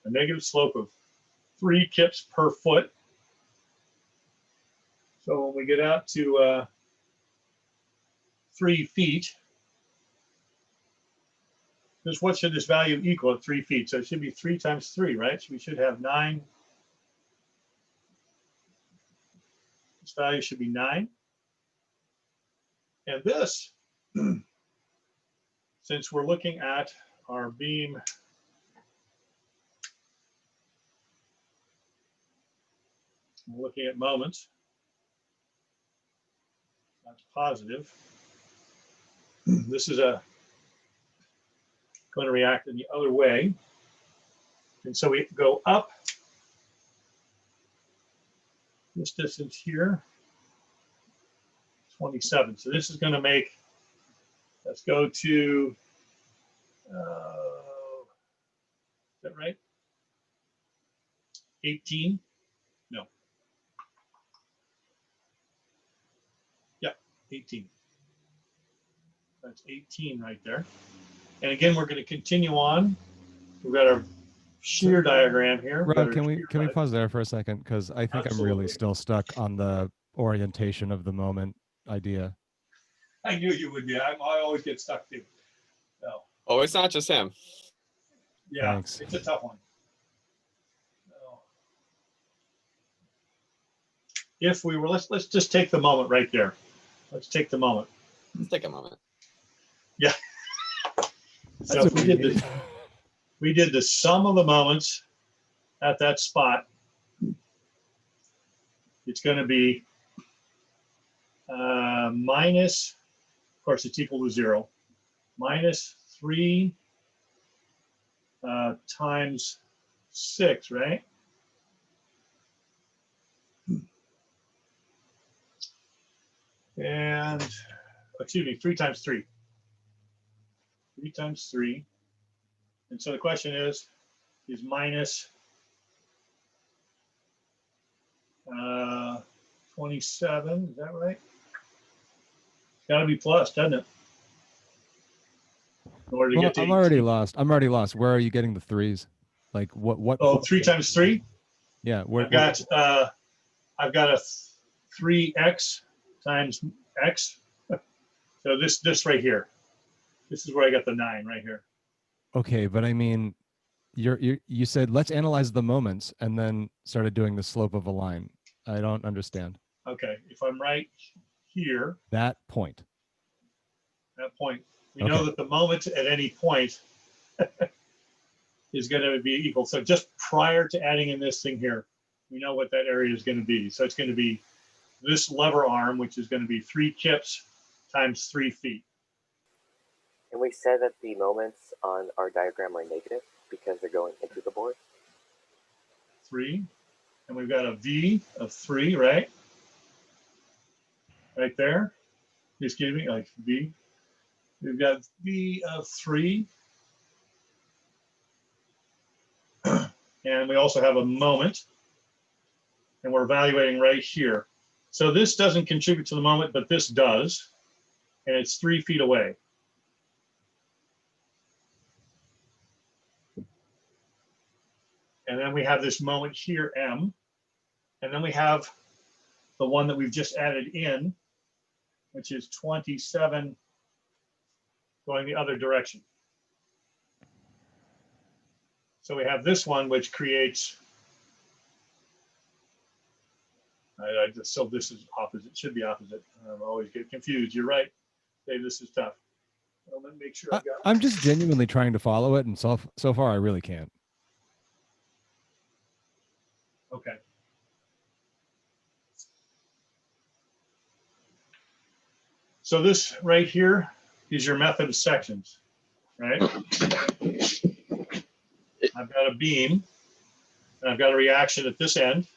a negative slope of 3 kips per foot. So when we get out to 3 feet, what should this value equal at 3 feet? So it should be 3 times 3, right? So we should have 9. This value should be 9. And this, since we're looking at our beam, we're looking at moments, that's positive. This is going to react in the other way. And so we go up this distance here, 27. So this is going to make, let's go to, is that right? 18? No. Yeah, 18. That's 18 right there. And again, we're going to continue on. We've got our shear diagram here. Rob, can we pause there for a second? Because I think I'm really Absolutely. still stuck on the orientation of the moment idea. I knew you would be. I always get stuck too. So, Oh, it's not just him. yeah, Thanks. it's a tough one. So, if we were, let's just take the moment right there. Let's take the moment. Let's take a moment. Yeah. So That's if we did the sum of the moments at that spot, it's going to be minus, of course, it's equal to 0, minus 3 times 6, right? And, excuse me, 3 times 3. 3 times 3. And so the question is minus 27, is that right? It's got to be plus, doesn't it? In order to Well, get to I'm already 18. lost. I'm already lost. Where are you getting the threes? Like what? Oh, 3 times 3? Yeah. Where, I've got a 3x times x. So this right here. This is where I got the 9 right here. okay, but I mean, you said let's analyze the moments and then started doing the slope of a line. I don't understand Okay, if I'm right here, that point. that point, we Okay. know that the moment at any point is going to be equal. So just prior to adding in this thing here, we know what that area is going to be. So it's going to be this lever arm, which is going to be 3 kips times 3 feet. And we said that the moments on our diagram are negative because they're going into the board. 3. And we've got a V of 3, right? Right there. Excuse me, like V. We've got V of 3. And we also have a moment. And we're evaluating right here. So this doesn't contribute to the moment, but this does. And it's 3 feet away. And then we have this moment here, M. And then we have the one that we've just added in, which is 27 going the other direction. So we have this one, which creates, so this is opposite, should be opposite. I always get confused. You're right, Dave, this is tough. Well, let me make sure I've got I'm just genuinely trying to follow it, and so far I really can't. Okay. So this right here is your method of sections, right? I've got a beam, and I've got a reaction at this end,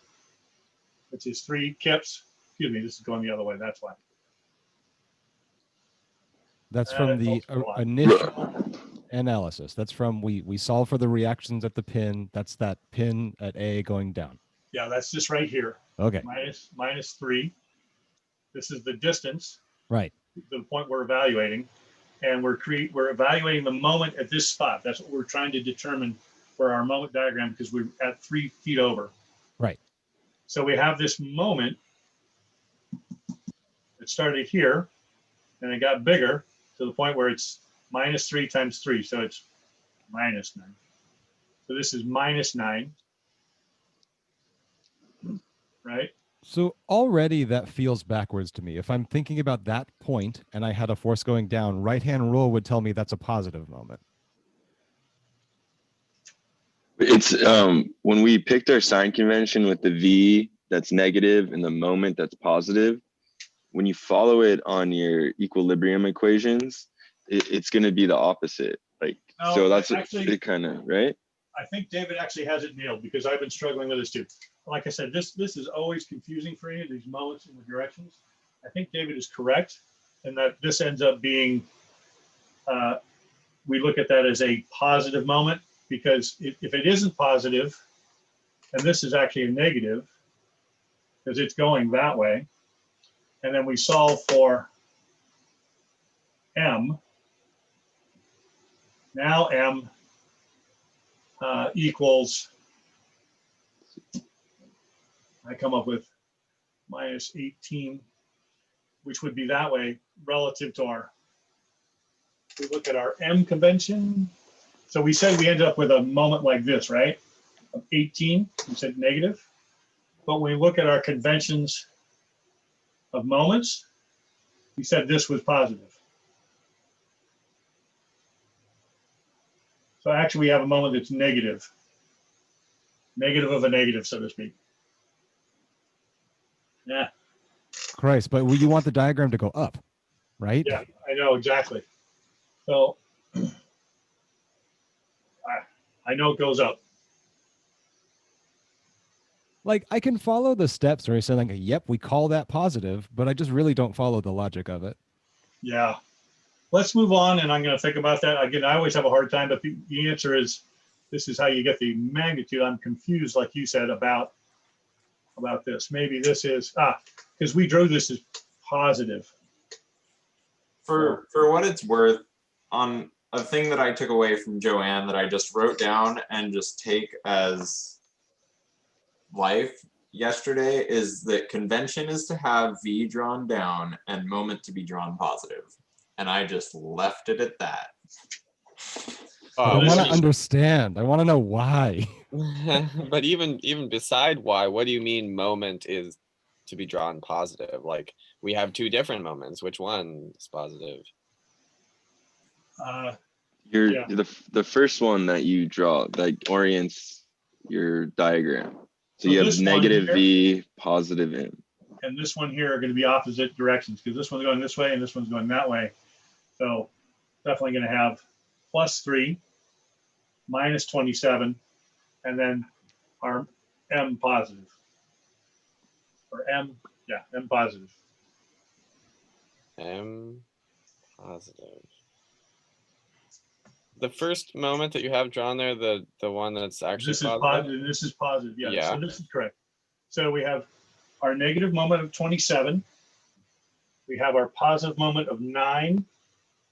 which is 3 kips. Excuse me, this is going the other way, that's why. That's from the initial analysis. That's from we solve for the reactions at the pin. That's that pin at A going down. Yeah, that's just right here. Okay. Minus 3. This is the distance. Right. The point we're evaluating, and we're evaluating the moment at this spot. That's what we're trying to determine for our moment diagram because we're at 3 feet over. Right. So we have this moment that started here, and it got bigger to the point where it's minus 3 times 3, so it's minus 9. So this is minus 9, right? So already that feels backwards to me. If I'm thinking about that point and I had a force going down, right-hand rule would tell me that's a positive moment. It's when we picked our sign convention with the V that's negative and the moment that's positive, when you follow it on your equilibrium equations, it's going to be the opposite. Like, No, so that's actually, it kind of, right? I think David actually has it nailed because I've been struggling with this too. Like I said, this is always confusing for you, these moments in the directions. I think David is correct, and that this ends up being, we look at that as a positive moment, because if it isn't positive, and this is actually a negative, because it's going that way, and then we solve for M. Now M equals, I come up with minus 18, which would be that way relative to our, we look at our M convention. So we said we ended up with a moment like this, right? Of 18, we said negative. But when we look at our conventions of moments, we said this was positive. So actually we have a moment that's negative. Negative of a negative, so to speak. Yeah, Christ, but you want the diagram to go up, right? yeah, I know exactly. So I know it goes up. Like I can follow the steps where you say like, yep, we call that positive, but I just really don't follow the logic of it. Yeah. Let's move on, and I'm going to think about that. Again, I always have a hard time, but the answer is this is how you get the magnitude. I'm confused, like you said, about this. Maybe this is, because we drew this as positive. For what it's worth, on a thing that I took away from Joanne that I just wrote down and just take as life yesterday is that convention is to have V drawn down and moment to be drawn positive. And I just left it at that. But I What want do to you- understand. I want to know why. but even beside why, what do you mean moment is to be drawn positive? Like we have two different moments. Which one is positive? Yeah. The first one that you draw that orients your diagram. So you have this one negative here- V, positive M. And this one here are going to be opposite directions because this one's going this way and this one's going that way. So definitely going to have +3, -27, and then our M positive. Or M, yeah, M positive. M positive. The first moment that you have drawn there, the one that's actually This is positive. positive. This is positive. Yeah. Yeah. So this is correct. So we have our negative moment of 27. We have our positive moment of 9.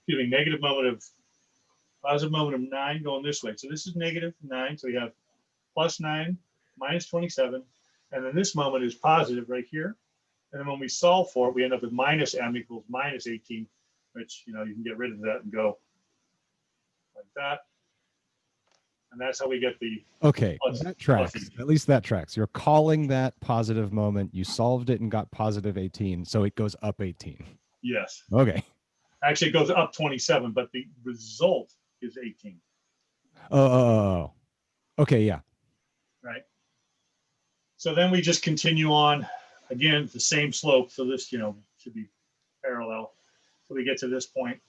Excuse me, negative moment of positive moment of 9 going this way. So this is -9. So we have +9, -27, and then this moment is positive right here. And then when we solve for it, we end up with -m equals -18, which you can get rid of that and go like that. And that's how we get the Okay, plus- that tracks. plus 18. At least that tracks. You're calling that positive moment. You solved it and got positive 18, so it goes up 18. Yes. Okay. Actually, it goes up 27, but the result is 18. Oh. Okay, yeah. Right. So then we just continue on again, the same slope. So this, should be parallel. So we get to this point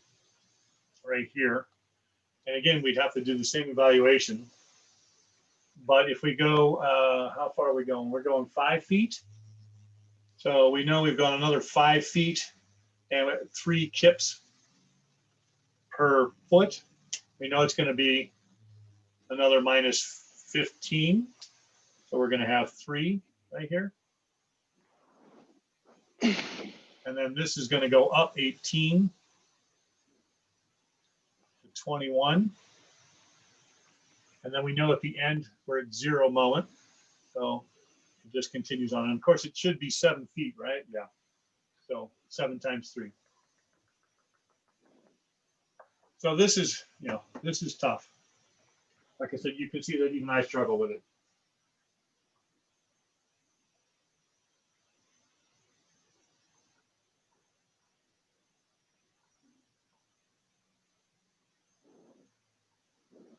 right here. And again, we'd have to do the same evaluation. But if we go, how far are we going? We're going 5 feet. So we know we've gone another 5 feet and 3 kips per foot. We know it's going to be another -15. So we're going to have 3 right here. And then this is going to go up 18 to 21. And then we know at the end we're at 0 moment. So it just continues on. And of course, it should be 7 feet, right? Yeah. So 7 times 3. So this is, this is tough. Like I said, you can see that even I struggle with it.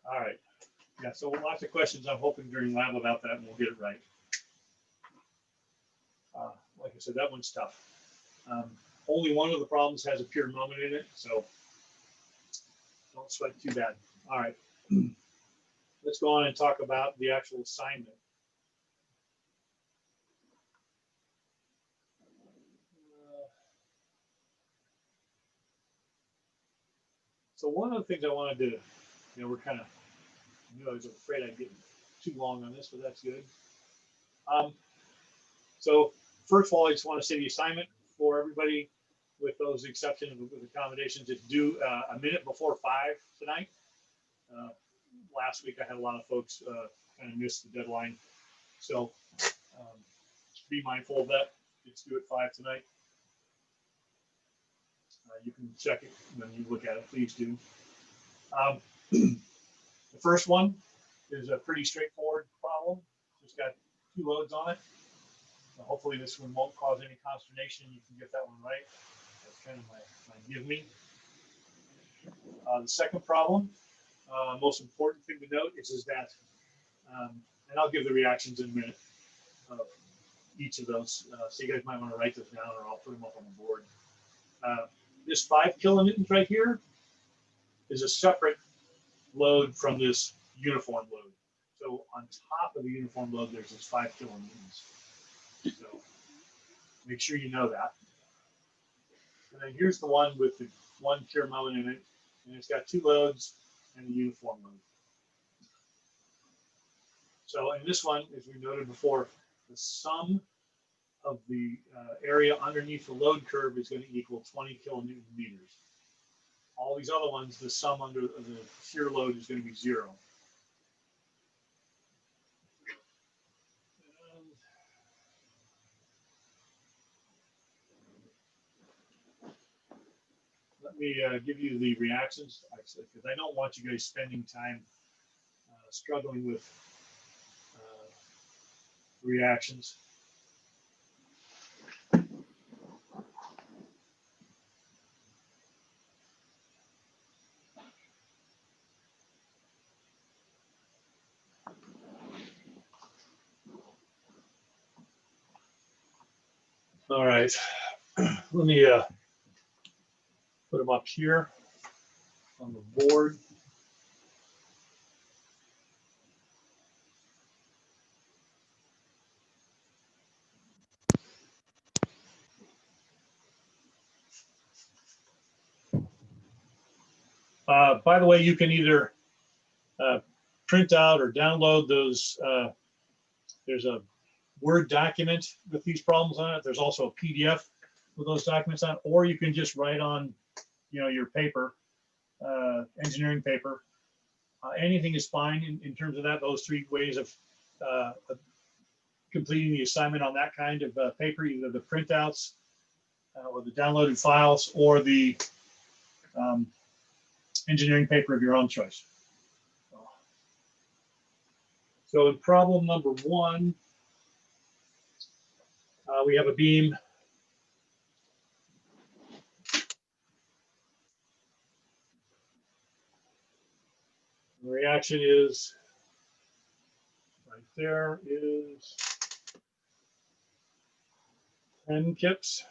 All right. Yeah, so lots of questions I'm hoping during lab about that, and we'll get it right. Like I said, that one's tough. Only one of the problems has a pure moment in it, so don't sweat too bad. All right. Let's go on and talk about the actual assignment. So one of the things I wanted to, we're kind of, I was afraid I'd get too long on this, but that's good. So first of all, I just want to say the assignment for everybody, with those exceptions, with accommodations, is due a minute before 5 tonight. Last week I had a lot of folks kind of miss the deadline. So be mindful of that. It's due at 5 tonight. You can check it when you look at it, please do. The first one is a pretty straightforward problem. Just got 2 loads on it. Hopefully this one won't cause any consternation. You can get that one right. That's kind of my give me. The second problem, most important thing to note is that, and I'll give the reactions in a minute, each of those. So you guys might want to write this down, or I'll put them up on the board. This 5 kilonewtons right here is a separate load from this uniform load. So on top of the uniform load, there's this 5 kilonewtons. So make sure you know that. And then here's the one with the 1 pure moment in it, and it's got 2 loads and a uniform load. So in this one, as we noted before, the sum of the area underneath the load curve is going to equal 20 kilonewton meters. All these other ones, the sum under the shear load is going to be 0. Let me give you the reactions, actually, because I don't want you guys spending time struggling with reactions. All right, let me put them up here on the board. By the way, you can either print out or download those. There's a Word document with these problems on it. There's also a PDF with those documents on it, or you can just write on, your paper, engineering paper. Anything is fine in terms of that. Those 3 ways of completing the assignment on that kind of paper, either the printouts or the downloaded files, or the engineering paper of your own choice. So in problem number 1, we have a beam. The reaction is right there is 10 kips.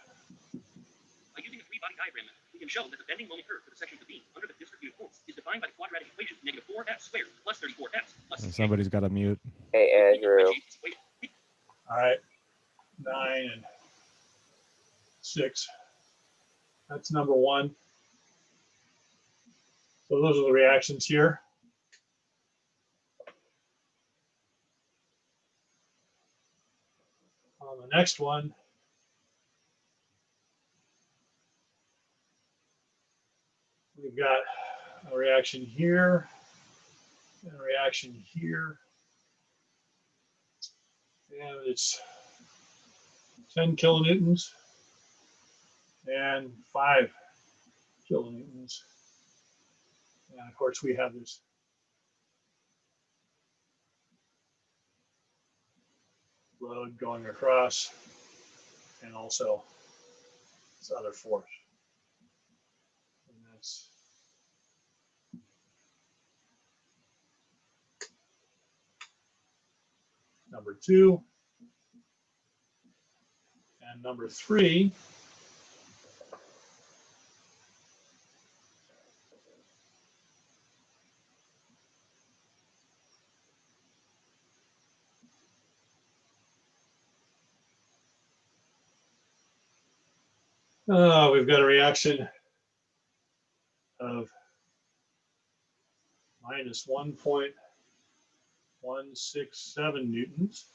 By using a 3-body diagram, we can show that the bending moment curve for the section of the beam under the distributed force is defined by the quadratic equation -4f squared plus 34f plus. And somebody's got to mute. Hey, Andrew. All right, 9 and 6. That's number 1. So those are the reactions here. On the next one, we've got a reaction here and a reaction here. And it's 10 kilonewtons and 5 kilonewtons. And of course, we have this load going across, and also this other force. And that's number 2. And number 3, we've got a reaction of minus 1.167 newtons,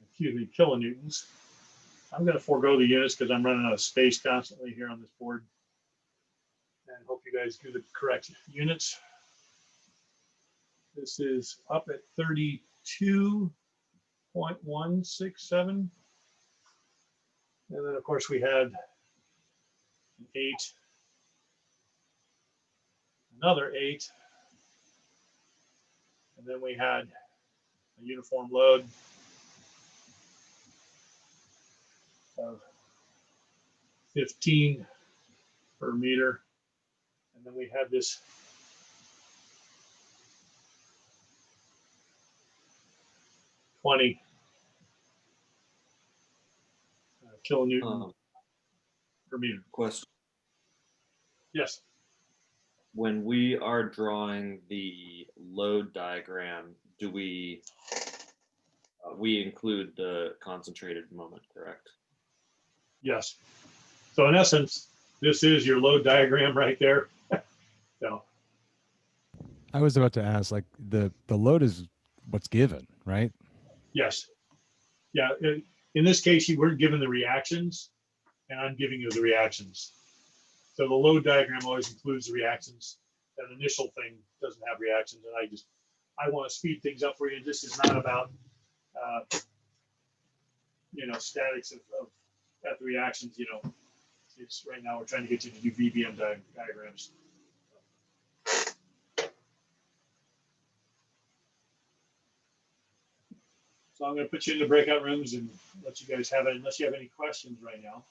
excuse me, kilonewtons. I'm going to forego the units because I'm running out of space constantly here on this board. And hope you guys do the correct units. This is up at 32.167. And then, of course, we had an 8, another 8, and then we had a uniform load of 15 per meter. And then we had this kilonewton per meter. Question. Yes. When we are drawing the load diagram, do we include the concentrated moment, correct? Yes. So in essence, this is your load diagram right there. So I was about to ask, like the load is what's given, right? yes. Yeah. In this case, you weren't given the reactions, and I'm giving you the reactions. So the load diagram always includes the reactions. That initial thing doesn't have reactions, and I want to speed things up for you. This is not about statics of at the reactions. It's right now we're trying to get you to do VBM diagrams. So I'm going to put you in the breakout rooms and let you guys have it, unless you have any questions right now.